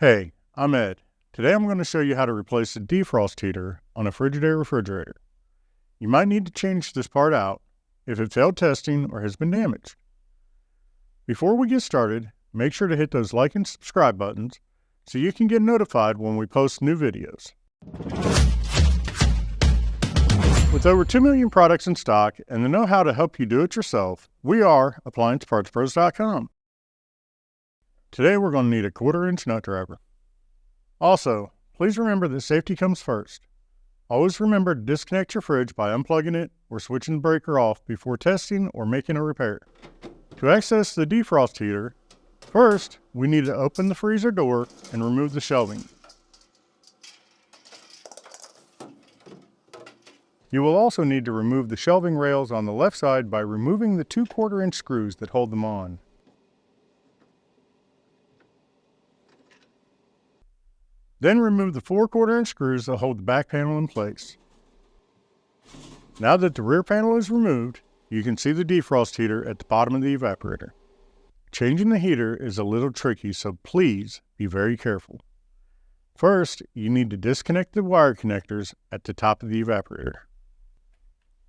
Hey, I'm Ed. Today I'm going to show you how to replace the defrost heater on a Frigidaire refrigerator. You might need to change this part out if it failed testing or has been damaged. Before we get started, make sure to hit those like and subscribe buttons so you can get notified when we post new videos. With over 2 million products in stock and the know-how to help you do it yourself, we are AppliancePartsPros.com. Today we're going to need a 1/4-inch nut driver. Also, please remember that safety comes first. Always remember to disconnect your fridge by unplugging it or switching the breaker off before testing or making a repair. To access the defrost heater, first we need to open the freezer door and remove the shelving. You will also need to remove the shelving rails on the left side by removing the 2 1/4-inch screws that hold them on. Then remove the 4 1/4-inch screws that hold the back panel in place. Now that the rear panel is removed, you can see the defrost heater at the bottom of the evaporator. Changing the heater is a little tricky, so please be very careful. First, you need to disconnect the wire connectors at the top of the evaporator.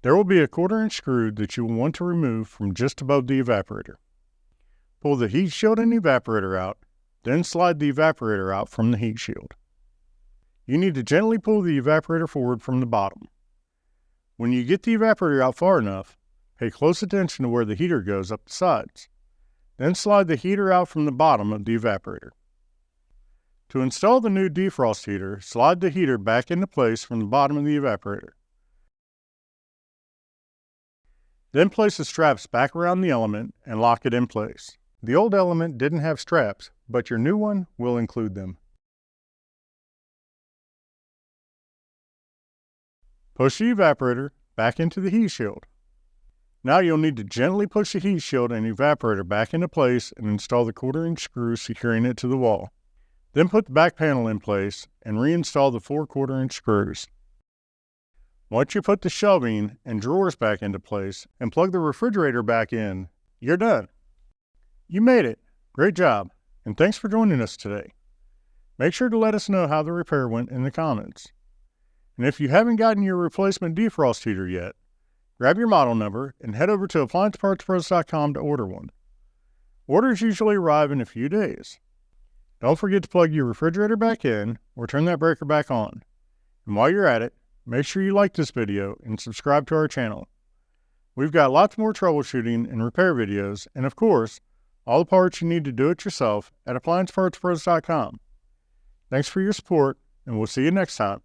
There will be a 1/4-inch screw that you will want to remove from just above the evaporator. Pull the heat shield and evaporator out, then slide the evaporator out from the heat shield. You need to gently pull the evaporator forward from the bottom. When you get the evaporator out far enough, pay close attention to where the heater goes up the sides. Then slide the heater out from the bottom of the evaporator. To install the new defrost heater, slide the heater back into place from the bottom of the evaporator. Then place the straps back around the element and lock it in place. The old element didn't have straps, but your new one will include them. Push the evaporator back into the heat shield. Now you'll need to gently push the heat shield and evaporator back into place and install the 1/4-inch screw securing it to the wall. Then put the back panel in place and reinstall the 4 1/4-inch screws. Once you put the shelving and drawers back into place and plug the refrigerator back in, you're done. You made it. Great job, and thanks for joining us today. Make sure to let us know how the repair went in the comments. And if you haven't gotten your replacement defrost heater yet, grab your model number and head over to AppliancePartsPros.com to order one. Orders usually arrive in a few days. Don't forget to plug your refrigerator back in or turn that breaker back on. And while you're at it, make sure you like this video and subscribe to our channel. We've got lots more troubleshooting and repair videos, and of course, all the parts you need to do it yourself at AppliancePartsPros.com. Thanks for your support, and we'll see you next time.